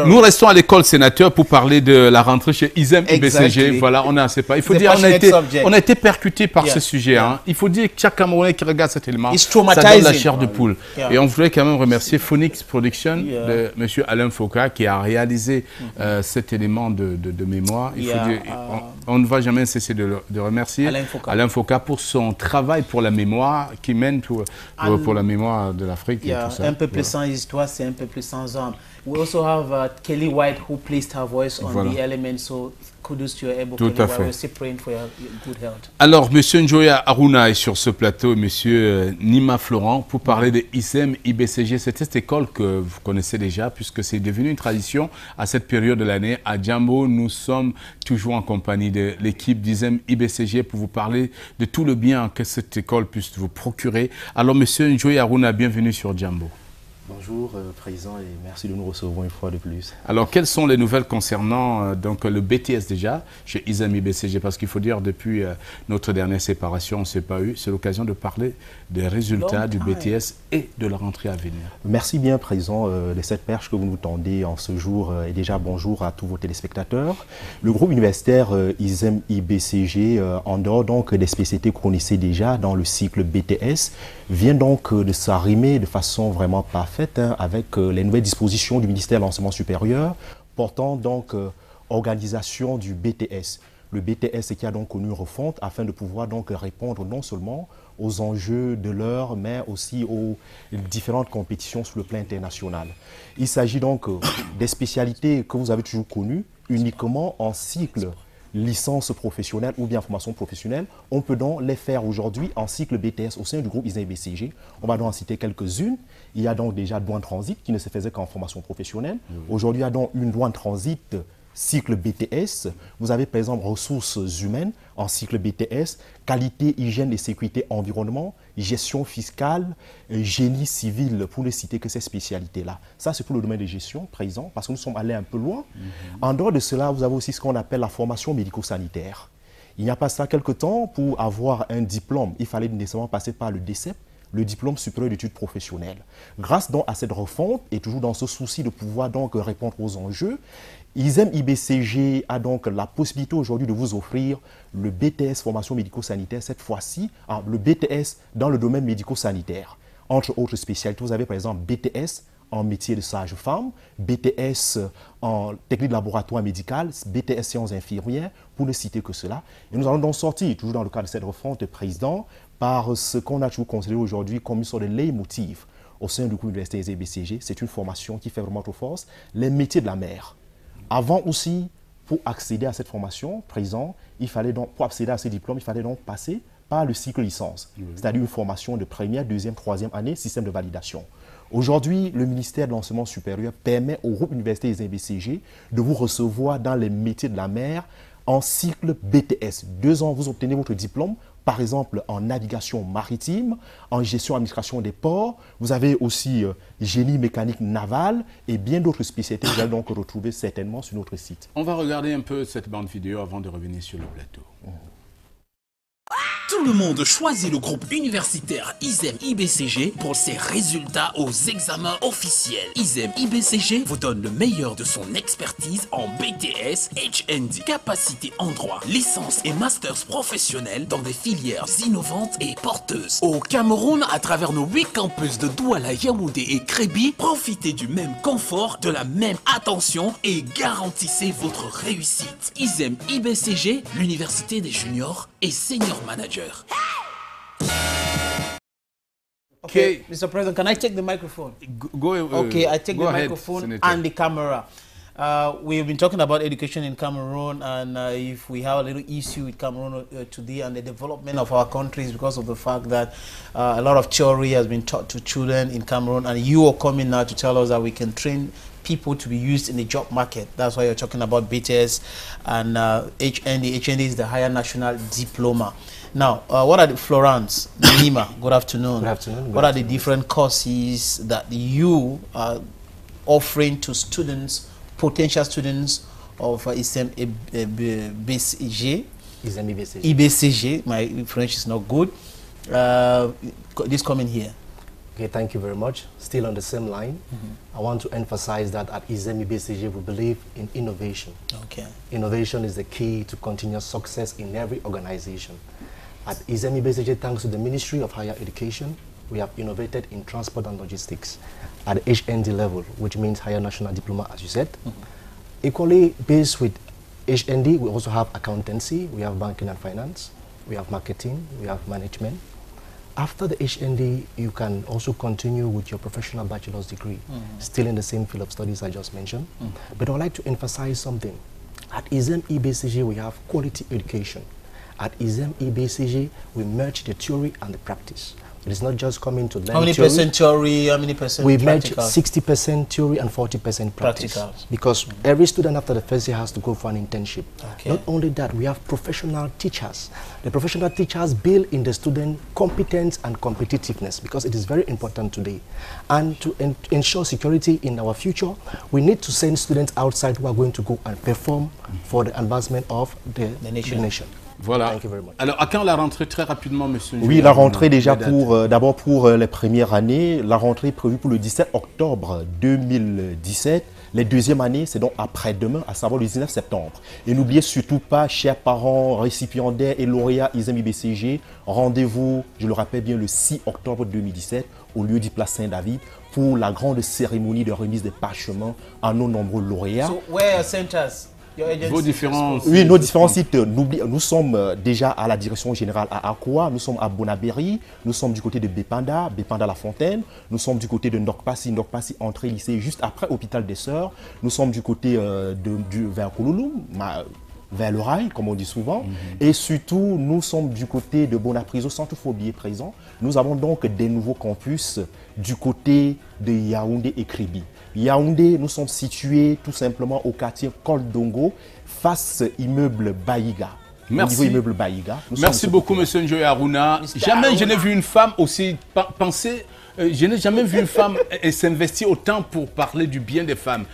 Nous restons à l'école sénateur pour parler de la rentrée chez ISEM IBCG. Voilà, on a assez pas. Il faut dire, on a été percuté par ce sujet. Hein. Il faut dire que chaque Camerounais qui regarde cet élément, ça donne la chair de poule. Et on voudrait quand même remercier Phoenix Production de M. Alain Foucault qui a réalisé cet élément de mémoire. Il faut dire, on ne va jamais cesser de remercier Alain Foucault pour son travail pour la mémoire qui mène pour la mémoire de l'Afrique. Un peuple sans histoire, c'est un peuple sans âme. We also have Kelly White who placed her voice on the element, so kudos to your able Kelly White. We're still praying for your good health. Alors, M. Njoya Aruna est sur ce plateau, M. Nima Florent, pour parler de ISEM IBCG. C'est cette école que vous connaissez déjà, puisque c'est devenu une tradition à cette période de l'année. À Djambo, nous sommes toujours en compagnie de l'équipe d'ISEM IBCG pour vous parler de tout le bien que cette école puisse vous procurer. Alors, M. Njoya Aruna, bienvenue sur Djambo. Bonjour, Président, et merci de nous recevoir une fois de plus. Alors, quelles sont les nouvelles concernant donc, le BTS déjà, chez ISEM IBCG? Parce qu'il faut dire, depuis notre dernière séparation, on ne s'est pas eu. C'est l'occasion de parler des résultats du BTS et de la rentrée à venir. Merci bien, Président, de cette perche que vous nous tendez en ce jour. Et déjà, bonjour à tous vos téléspectateurs. Le groupe universitaire ISEM IBCG, en dehors donc des spécialités que vous connaissez déjà dans le cycle BTS, vient donc de s'arrimer de façon vraiment parfaite avec les nouvelles dispositions du ministère de l'Enseignement supérieur portant donc organisation du BTS. Le BTS qui a donc connu une refonte afin de pouvoir donc répondre non seulement aux enjeux de l'heure, mais aussi aux différentes compétitions sur le plan international. Il s'agit donc des spécialités que vous avez toujours connues uniquement en cycle licence professionnelle ou bien formation professionnelle. On peut donc les faire aujourd'hui en cycle BTS au sein du groupe ISEM IBCG. On va donc en citer quelques-unes. Il y a donc déjà douane transit qui ne se faisait qu'en formation professionnelle. Aujourd'hui, il y a donc une douane transit cycle BTS. Vous avez par exemple ressources humaines en cycle BTS, qualité, hygiène et sécurité environnement, gestion fiscale, génie civil, pour ne citer que ces spécialités-là. Ça, c'est pour le domaine de gestion présent, parce que nous sommes allés un peu loin. En dehors de cela, vous avez aussi ce qu'on appelle la formation médico-sanitaire. Il n'y a pas ça quelque temps, pour avoir un diplôme, il fallait nécessairement passer par le DCEP, le diplôme supérieur d'études professionnelles. Grâce donc à cette refonte, et toujours dans ce souci de pouvoir donc répondre aux enjeux, ISEM IBCG a donc la possibilité aujourd'hui de vous offrir le BTS formation médico-sanitaire, cette fois-ci, le BTS dans le domaine médico-sanitaire. Entre autres spécialités, vous avez par exemple BTS en métier de sage-femme, BTS en technique de laboratoire médical, BTS sciences infirmières, pour ne citer que cela. Et nous allons donc sortir, toujours dans le cadre de cette refonte, Président, par ce qu'on a toujours considéré aujourd'hui comme une sorte de leitmotiv au sein du groupe universitaire IBCG. C'est une formation qui fait vraiment trop force, les métiers de la mer. Avant aussi, pour accéder à cette formation, Président, il fallait donc, pour accéder à ce diplôme, il fallait donc passer par le cycle licence, c'est-à-dire une formation de première, deuxième, troisième année, système de validation. Aujourd'hui, le ministère de l'Enseignement supérieur permet au groupe universitaire IBCG de vous recevoir dans les métiers de la mer en cycle BTS. 2 ans, vous obtenez votre diplôme, par exemple en navigation maritime, en gestion administration des ports. Vous avez aussi génie mécanique naval et bien d'autres spécialités que vous allez donc retrouver certainement sur notre site. On va regarder un peu cette bande vidéo avant de revenir sur le plateau. Tout le monde choisit le groupe universitaire ISEM IBCG pour ses résultats aux examens officiels. ISEM IBCG vous donne le meilleur de son expertise en BTS, HND, capacité en droit, licence et masters professionnels dans des filières innovantes et porteuses. Au Cameroun, à travers nos 8 campus de Douala, Yaoundé et Crébi, profitez du même confort, de la même attention et garantissez votre réussite. ISEM IBCG, l'université des juniors et senior managers. Okay, Mr. President, can I take the microphone? Okay, I take the microphone, Senator, and the camera. We've been talking about education in Cameroon, and if we have a little issue with Cameroon today and the development of our countries because of the fact that a lot of theory has been taught to children in Cameroon, and you are coming now to tell us that we can train people to be used in the job market. That's why you're talking about BTS and HND. HND is the Higher National Diploma. Now, what are the Florence, Nima, good afternoon. Good afternoon. What are the different courses that you are offering to students, potential students of ISEM IBCG? ISEM IBCG. IBCG, my French is not good. This coming here. Okay, thank you very much. Still on the same line, I want to emphasize that at ISEM IBCG we believe in innovation. Okay. Innovation is the key to continuous success in every organization. At ISEM IBCG, thanks to the Ministry of Higher Education, we have innovated in transport and logistics at the HND level, which means Higher National Diploma, as you said. Equally, based with HND, we also have accountancy, we have banking and finance, we have marketing, we have management. After the HND, you can also continue with your professional bachelor's degree, still in the same field of studies I just mentioned. But I would like to emphasize something. At ISEM IBCG, we have quality education. At ISEM IBCG, we merge the theory and the practice. It is not just coming to learn How many percent theory, how many percent we merge 60% theory and 40% practice. Because every student after the first year has to go for an internship. Okay. Not only that, we have professional teachers. The professional teachers build in the student competence and competitiveness, because it is very important today. And to ensure security in our future, we need to send students outside who are going to go and perform for the advancement of the nation. Voilà. Alors, à quand la rentrée, très rapidement, monsieur? Oui, la rentrée déjà pour, d'abord pour les premières années, la rentrée est prévue pour le 17 octobre 2017. Les deuxièmes années, c'est donc après-demain, à savoir le 19 septembre. Et n'oubliez surtout pas, chers parents, récipiendaires et lauréats ISEM IBCG, rendez-vous, je le rappelle bien, le 6 octobre 2017, au lieu du Place Saint-David, pour la grande cérémonie de remise des parchemins à nos nombreux lauréats. So, where are centers? Vos différents oui, nos différents sites, nous sommes déjà à la direction générale à Akwa, nous sommes à Bonaberi, nous sommes du côté de Bepanda, Bepanda La Fontaine, nous sommes du côté de Ndokpassi, Ndokpassi entrée lycée juste après Hôpital des Sœurs, nous sommes du côté vers Kouloulou, vers le rail, comme on dit souvent, et surtout, nous sommes du côté de Bonapriso, Centre Fobier présent. Nous avons donc des nouveaux campus du côté de Yaoundé et Kribi. Yaoundé, nous sommes situés tout simplement au quartier Koldongo, face immeuble Baïga. Merci. Au niveau immeuble Baïga. Merci beaucoup, monsieur Njoy Aruna. Jamais je n'ai vu une femme aussi penser. Je n'ai jamais vu une femme s'investir autant pour parler du bien des femmes.